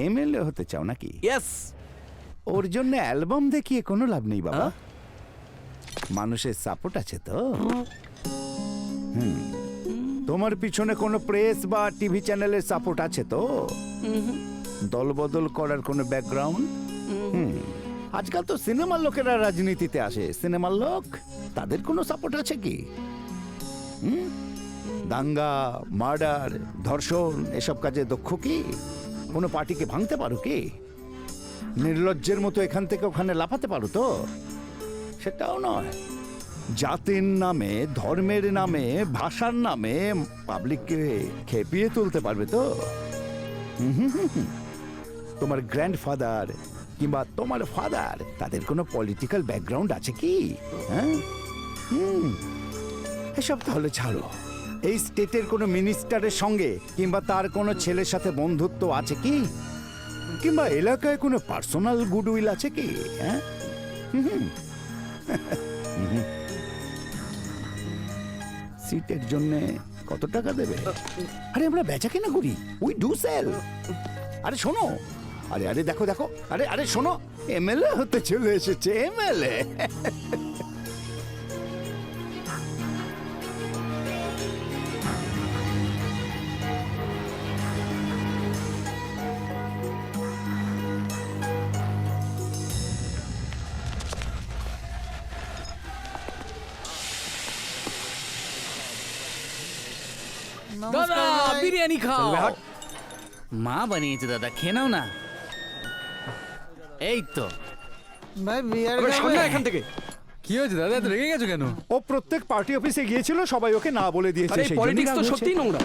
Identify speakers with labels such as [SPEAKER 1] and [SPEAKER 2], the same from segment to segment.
[SPEAKER 1] MLA হতে চাও নাকি?
[SPEAKER 2] ইয়েস।
[SPEAKER 1] ওর জন্য অ্যালবাম দেখিয়ে কোনো লাভ নেই বাবা। মানুষের সাপোর্ট আছে তো। তোমার পিছনে কোনো প্রেস বা টিভি চ্যানেলের সাপোর্ট আছে তো? দলবদল করার কোনো ব্যাকগ্রাউন্ড? আজকাল তো সিনেমার লোকেরা রাজনীতিতে আসে। সিনেমার লোক, তাদের কোনো সাপোর্ট আছে কি? দাঙ্গা, মার্ডার, ধর্ষণ এসব কাজে দক্ষ কি? কোনো পার্টিকে ভাঙতে পারো কি? নির্লজ্জের মতো এখান থেকে ওখানে লাফাতে পারো তো? সেটাও নয়। জাতির নামে, ধর্মের নামে, ভাষার নামে পাবলিককে খেপিয়ে তুলতে পারবে তো? তোমার গ্র্যান্ডফাদার কিংবা তোমার ফাদার, তাদের কোনো পলিটিক্যাল ব্যাকগ্রাউন্ড আছে কি? হ্যাঁ, এসব তাহলে ছাড়ো। এই স্টেটের কোনো মিনিস্টারের সঙ্গে কিংবা তার কোনো ছেলের সাথে বন্ধুত্ব আছে কি? কিংবা এলাকায় কোনো পার্সোনাল গুডউইল আছে কি? হ্যাঁ, সিটের জন্য কত টাকা দেবে? আরে আমরা বেচা কেনা করি, উই ডু সেল। আরে শোনো, আরে আরে দেখো দেখো, আরে আরে শোনো, এমএলএ হতে চলে এসেছে, এমএলএ।
[SPEAKER 3] দাদা বিরিয়ানি খাও। মা বানিয়েছে দাদা, খেয়ে নাও না। এই তো
[SPEAKER 4] ভাই বিয়ার
[SPEAKER 2] সামনে এখান থেকে।
[SPEAKER 3] কি হয়েছে দাদা, এত রেগে গেছো কেন?
[SPEAKER 1] ও প্রত্যেক পার্টি অফিসে গিয়েছিল, সবাই ওকে না বলে দিয়েছে।
[SPEAKER 2] আরে
[SPEAKER 1] সেই
[SPEAKER 2] পলিটিক্স
[SPEAKER 1] জন্যই
[SPEAKER 2] তো
[SPEAKER 1] রাগ হয়েছে।
[SPEAKER 2] সত্যিই নোংরা।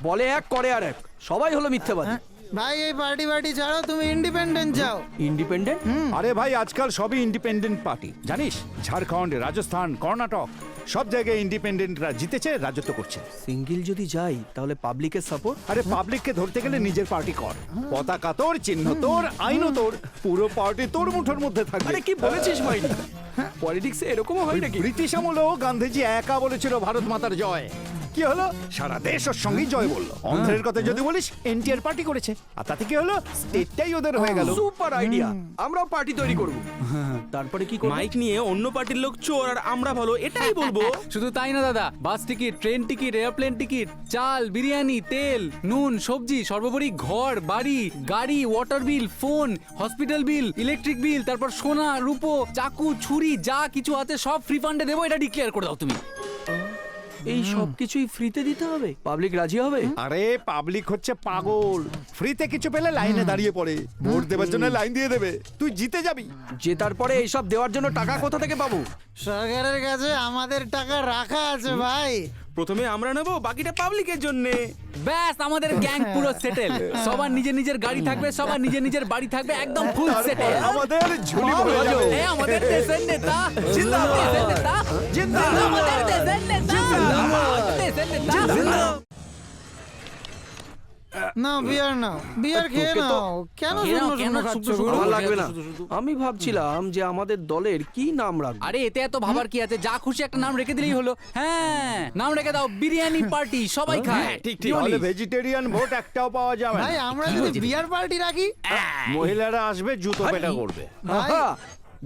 [SPEAKER 2] বলে এক করে আর এক, সবাই হলো মিথ্যাবাদী।
[SPEAKER 4] ভাই এই পার্টি ছাড়াও তুমি ইন্ডিপেন্ডেন্ট যাও।
[SPEAKER 2] ইন্ডিপেন্ডেন্ট?
[SPEAKER 1] আরে ভাই আজকাল সবই ইন্ডিপেন্ডেন্ট পার্টি, জানিস? ঝাড়খণ্ড, রাজস্থান, কর্ণাটক সব জায়গায় ইন্ডিপেন্ডেন্টরা জিতেছে, রাজত্ব করছে।
[SPEAKER 2] সিঙ্গেল যদি যাই তাহলে পাবলিকের সাপোর্ট?
[SPEAKER 1] আরে পাবলিককে ধরতে গেলে নিজের পার্টি কর। পতাকা তোর, চিহ্ন তোর, আইনও তোর, পুরো পার্টি তোর মুঠোর মধ্যে থাকবে।
[SPEAKER 2] আরে কি বলেছিস ভাই? পলিটিক্সে এরকমও হয় নাকি?
[SPEAKER 1] ব্রিটিশ আমলেও গান্ধীজি একা বলেছিল ভারত মাতার জয়। কি হলো? সারা দেশ ওর সঙ্গেই জয় বললো। অন্ধ্রের কথা যদি বলিস, এনটিআর পার্টি করেছে, আর তাতে কি হলো? স্টেটটাই ওদের হয়ে গেল।
[SPEAKER 2] সুপার আইডিয়া, আমরাও পার্টি তৈরি করব। তারপরে কি করব?
[SPEAKER 5] মাইক নিয়ে অন্য পার্টির লোক চোর আর আমরা ভালো, এটাই বলবো।
[SPEAKER 3] শুধু তাই না দাদা, বাস ticket, train ticket, airplane ticket, চাল, বিরিয়ানি, তেল, নুন, সবজি, সর্বোপরি ঘর, বাড়ি, গাড়ি, ওয়াটার বিল, ফোন, হসপিটাল বিল, ইলেকট্রিক বিল, তারপর সোনা, রূপো, চাকু, ছুরি, যা কিছু আছে সব ফ্রি ফান্ডে দেবো, এটা ডিক্লেয়ার করে দাও তুমি।
[SPEAKER 2] এই সব কিছুই ফ্রিতে দিতে হবে? পাবলিক রাজি হবে?
[SPEAKER 1] আরে পাবলিক হচ্ছে পাগল, ফ্রিতে কিছু পেলে লাইনে দাঁড়িয়ে পড়ে, ভোট দেওয়ার জন্য লাইন দিয়ে দেবে। তুই জিতে যাবি।
[SPEAKER 2] জেতার পরে এইসব দেওয়ার জন্য টাকা কোথা থেকে পাবো?
[SPEAKER 4] সরকারের কাছে আমাদের টাকা রাখা আছে ভাই।
[SPEAKER 5] প্রথমে আমরা নেবো, বাকিটা পাবলিকের জন্য।
[SPEAKER 3] ব্যাস, আমাদের গ্যাং পুরো সেটেল। সবার নিজের নিজের গাড়ি থাকবে, সবার নিজের নিজের বাড়ি থাকবে, একদম ফুল সেটেল।
[SPEAKER 1] আমাদের ঝুলি ভরে যাবে।
[SPEAKER 3] এই আমাদের দেশের নেতা
[SPEAKER 1] জিন্দাবাদ।
[SPEAKER 3] দেশের নেতা
[SPEAKER 1] জিন্দাবাদ।
[SPEAKER 3] আমাদের দেশের নেতা দেশের নেতা।
[SPEAKER 4] না বিয়ার নাও, বিয়ার খেয়ে
[SPEAKER 2] তোকে তো-
[SPEAKER 4] নাও। কেন
[SPEAKER 3] খেয়ে নাও,
[SPEAKER 4] শুকনো
[SPEAKER 3] কেন
[SPEAKER 4] শুকনো খাচ্ছ
[SPEAKER 3] শুকনো শুকনো?
[SPEAKER 4] গুরু?
[SPEAKER 2] আমার লাগবে না। আমি ভাবছিলাম যে আমাদের দলের কি নাম রাখবো।
[SPEAKER 3] আরে এতে এত ভাবার কি আছে, যা খুশি একটা নাম রেখে দিলেই হলো। হ্যাঁ, নাম রেখে দাও বিরিয়ানি পার্টি, সবাই খায়।
[SPEAKER 1] ঠিক ঠিক। তাহলে ভেজিটেরিয়ান ভোট একটাও পাওয়া যাবে না।
[SPEAKER 4] ভাই আমরা যদি বিয়ার পার্টি রাখি,
[SPEAKER 1] মহিলারা আসবে, জুতো পেটা করবে।
[SPEAKER 4] ভাই
[SPEAKER 2] আহা,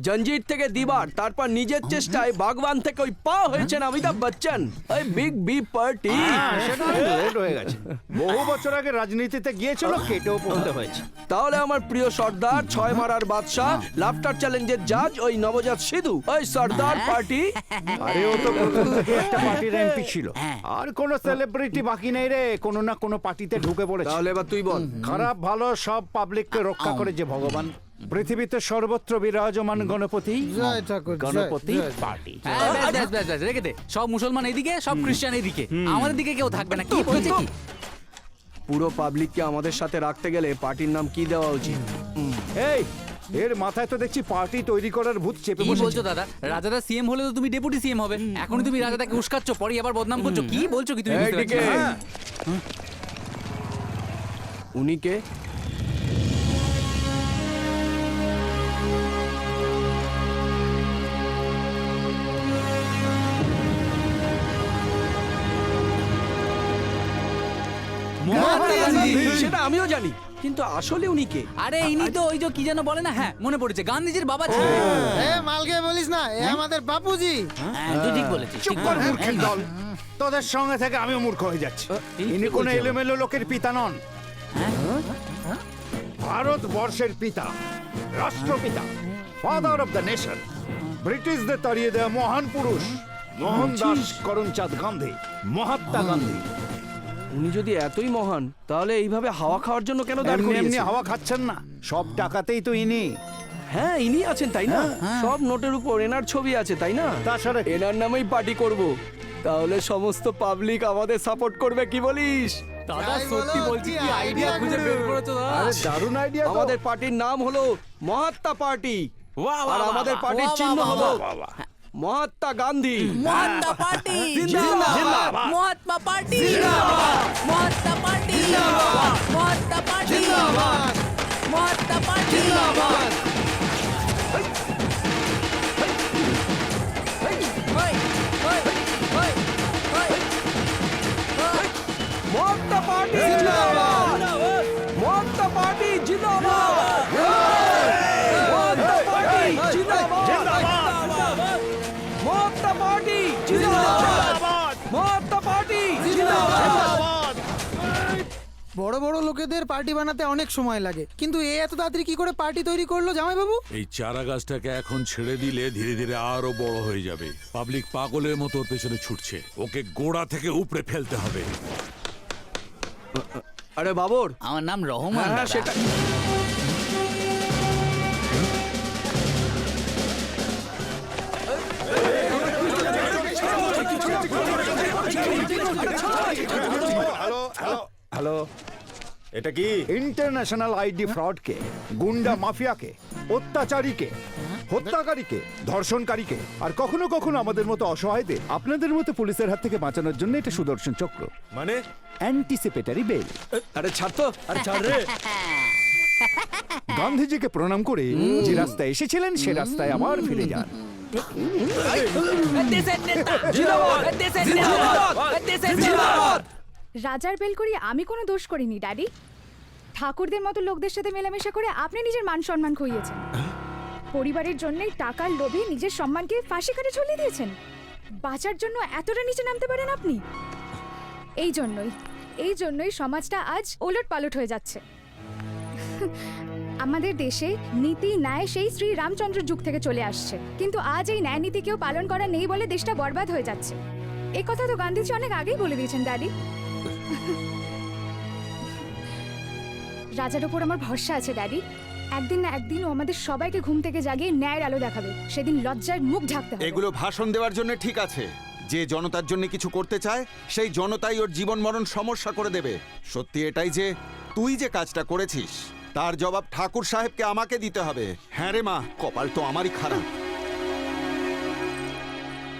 [SPEAKER 2] জঞ্জির থেকে দিবার, তারপর নিজের চেষ্টায় ভগবান থেকে ওই পা হয়েছেন অমিতাভ বচ্চন। এই বিগ বি পার্টি।
[SPEAKER 1] সেটা লেট হয়ে গেছে। বহু বছর আগে রাজনীতিতে গিয়েছিল, কেটেও পড়তে হয়েছে।
[SPEAKER 2] তাহলে আমার প্রিয় সর্দার, ছয় মারার বাদশাহ, লাফটার চ্যালেঞ্জের জাজ, ওই নবজাত সিধু, ওই সর্দার পার্টি।
[SPEAKER 1] আরে ও তো প্রথম থেকে একটা পার্টির এমপি ছিল। আর কোন সেলিব্রিটি বাকি নেই রে, কোন না কোন পার্টিতে ঢুকে পড়েছে।
[SPEAKER 2] তাহলে এবার তুই বল।
[SPEAKER 1] খারাপ ভালো সব পাবলিককে রক্ষা করে যে ভগবান। পৃথিবীতে সর্বত্র বিরাজমান গণপতি,
[SPEAKER 4] জয় ঠাকুর, জয়,
[SPEAKER 1] গণপতি
[SPEAKER 4] জয়।
[SPEAKER 1] পার্টি।
[SPEAKER 3] হ্যাঁ, ব্যাস ব্যাস ব্যাস ব্যাস, রেখে দে। সব মুসলমান এইদিকে, সব খ্রিস্টান এইদিকে, আমাদের দিকে কেউ থাকবে না। কি বলেছে কি?
[SPEAKER 2] পুরো পাবলিককে আমাদের সাথে রাখতে গেলে পার্টির নাম কি দেওয়া উচিত?
[SPEAKER 1] এই এর মাথায় তো দেখছি পার্টি তৈরি করার ভূত চেপে
[SPEAKER 3] কি
[SPEAKER 1] বসেছে।
[SPEAKER 3] বলছো দাদা? রাজাদা সিএম হলে তো তুমি ডেপুটি সিএম হবে। এখনই তুমি রাজাদাকে উস্কাচ্ছ, পরে আবার বদনাম করছো। কি বলছো কি তুমি? বুঝতে পারছি
[SPEAKER 2] এইদিকে।
[SPEAKER 3] না।
[SPEAKER 2] উনি কে?
[SPEAKER 3] মহাত্মা গান্ধী।
[SPEAKER 2] সেটা আমিও জানি, কিন্তু আসলে উনি কে?
[SPEAKER 3] আরে ইনি তো ওই যে কি যেন বলে না, হ্যাঁ মনে পড়েছে, গান্ধীজির বাবা ছিলেন।
[SPEAKER 4] এ মালকে বলিস না, এ আমাদের বাপুজি।
[SPEAKER 3] তুই ঠিক বলেছিস।
[SPEAKER 1] চুপ কর মূর্খের দল। তোদের সঙ্গে থেকে আমিও মূর্খ হয়ে যাচ্ছি। ইনি কোনো এলোমেলো লোকের পিতা নন, ভারতবর্ষের পিতা, রাষ্ট্রপিতা, ফাদার অফ দ্য নেশন, ব্রিটিশদের তাড়িয়ে দেওয়া মহান পুরুষ মোহনদাস করমচাঁদ গান্ধী, মহাত্মা গান্ধী।
[SPEAKER 2] উনি যদি এতই মহান, তাহলে এইভাবে হাওয়া খাওয়ার জন্য কেন দাঁড়
[SPEAKER 1] এমনি এমনি
[SPEAKER 2] করিয়েছে?
[SPEAKER 1] হাওয়া খাচ্ছেন না, সব টাকাতেই তো ইনি।
[SPEAKER 2] হ্যাঁ, ইনি আছেন তাই না? সব নোটের উপর এনার ছবি আছে তাই না?
[SPEAKER 1] তাছাড়া
[SPEAKER 2] এনার নামেই পার্টি করব, তাহলে সমস্ত পাবলিক আমাদের সাপোর্ট করবে, কি বলিস?
[SPEAKER 3] দাদা
[SPEAKER 4] যাই
[SPEAKER 3] সত্যি
[SPEAKER 4] বলো,
[SPEAKER 3] বলছি,
[SPEAKER 4] কি
[SPEAKER 3] কি আইডিয়া
[SPEAKER 4] idea
[SPEAKER 3] খুঁজে
[SPEAKER 4] গুলো।
[SPEAKER 3] বের করেছো দাদা।
[SPEAKER 1] আরে দারুণ আইডিয়া।
[SPEAKER 2] আমাদের পার্টির নাম হলো মহাত্মা পার্টি,
[SPEAKER 5] বাহ, বাহ,
[SPEAKER 2] আর
[SPEAKER 5] বাহ,
[SPEAKER 2] আমাদের
[SPEAKER 5] বাহ।
[SPEAKER 2] পার্টির
[SPEAKER 3] বাহ,
[SPEAKER 2] চিহ্ন
[SPEAKER 3] বাহ,
[SPEAKER 2] হলো
[SPEAKER 1] বাহ।
[SPEAKER 2] মহাত্মা গান্ধী।
[SPEAKER 6] মহাত্মা পার্টি
[SPEAKER 2] জিন্দাবাদ।
[SPEAKER 6] Mahatma party Mahatma party Mahatma party Mahatma party
[SPEAKER 2] Mahatma party জিন্দাবাদ। মহাত্মা পার্টি জিন্দাবাদ। মহাত্মা পার্টি জিন্দাবাদ। মহাত্মা পার্টি জিন্দাবাদ। মহাত্মা পার্টি জিন্দাবাদ।
[SPEAKER 4] বড় বড় লোকেদের পার্টি বানাতে অনেক সময় লাগে, কিন্তু এ এত তাড়াতাড়ি কি করে পার্টি তৈরি করলো জামাইবাবু?
[SPEAKER 7] এই চারা গাছটাকে এখন ছেড়ে দিলে ধীরে ধীরে আরো বড় হয়ে যাবে। পাবলিক পাগলের মতো ওর পেছনে ছুটছে, ওকে গোড়া থেকে উপড়ে ফেলতে হবে।
[SPEAKER 2] আরে বাবর,
[SPEAKER 3] আমার নাম রহমান
[SPEAKER 2] হ্যাঁ
[SPEAKER 3] দাদা।
[SPEAKER 2] সেটা
[SPEAKER 1] হ্যালো,
[SPEAKER 5] এটা কি?
[SPEAKER 1] ইন্টারন্যাশনাল আইডি ফ্রডকে, গুন্ডা মাফিয়াকে, অত্যাচারীকে, হত্যাকারীকে, ধর্ষণকারীকে আর কখনো কখনো আমাদের মতো অসহায়দের আপনাদের মতো পুলিশের হাত থেকে বাঁচানোর জন্য এটা সুদর্শন চক্র,
[SPEAKER 5] মানে
[SPEAKER 1] অ্যান্টিসিপেটরি বেল।
[SPEAKER 2] আরে ছাড় তো, আরে ছাড় রে।
[SPEAKER 1] গান্ধীজিকে প্রণাম করে যে রাস্তায় এসেছিলেন সে রাস্তায় আবার ফিরে যান।
[SPEAKER 6] দেশের নেতা
[SPEAKER 2] জিন্দাবাদ।
[SPEAKER 6] দেশের
[SPEAKER 2] জিন্দাবাদ।
[SPEAKER 6] নেতা দেশের নেতা
[SPEAKER 2] জিন্দাবাদ।
[SPEAKER 8] রাজার বেল করি আমি কোনো দোষ করিনি ড্যাডি। ঠাকুরদের মতো লোকদের সাথে মেলামেশা করে আপনি নিজের মান সম্মান খুইয়েছেন। পরিবারের জন্যই টাকার লোভে নিজের সম্মানকে ফাঁসি কাটে ঝুলিয়ে দিয়েছেন। বাঁচার জন্য এতটা নিচে নামতে পারেন আপনি? এই জন্যই সমাজটা আজ ওলট পালট হয়ে যাচ্ছে। আমাদের দেশে নীতি ন্যায় সেই শ্রী রামচন্দ্রের যুগ থেকে চলে আসছে, কিন্তু আজ এই ন্যায় নীতি কেউ পালন করা নেই বলে দেশটা বরবাদ হয়ে যাচ্ছে। এই কথা তো গান্ধীজি অনেক আগেই বলে দিয়েছেন ড্যাডি। রাজার উপর আমার ভরসা আছে ড্যাডি। একদিন না একদিন ও আমাদের সবাইকে ঘুম থেকে জাগিয়ে ন্যায়ের আলো দেখাবে। সেদিন লজ্জায় মুখ ঢাকতে হবে।
[SPEAKER 9] এগুলো ভাষণ দেওয়ার জন্য ঠিক আছে, যে জনতার জন্য কিছু করতে চায় সেই জনতাই ওর জীবন মরণ সমস্যা করে দেবে। সত্যি এটাই যে তুই যে কাজটা করেছিস তার জবাব ঠাকুর সাহেবকে আমাকে দিতে হবে। হ্যাঁ রে মা, কপাল তো আমারই খারাপ।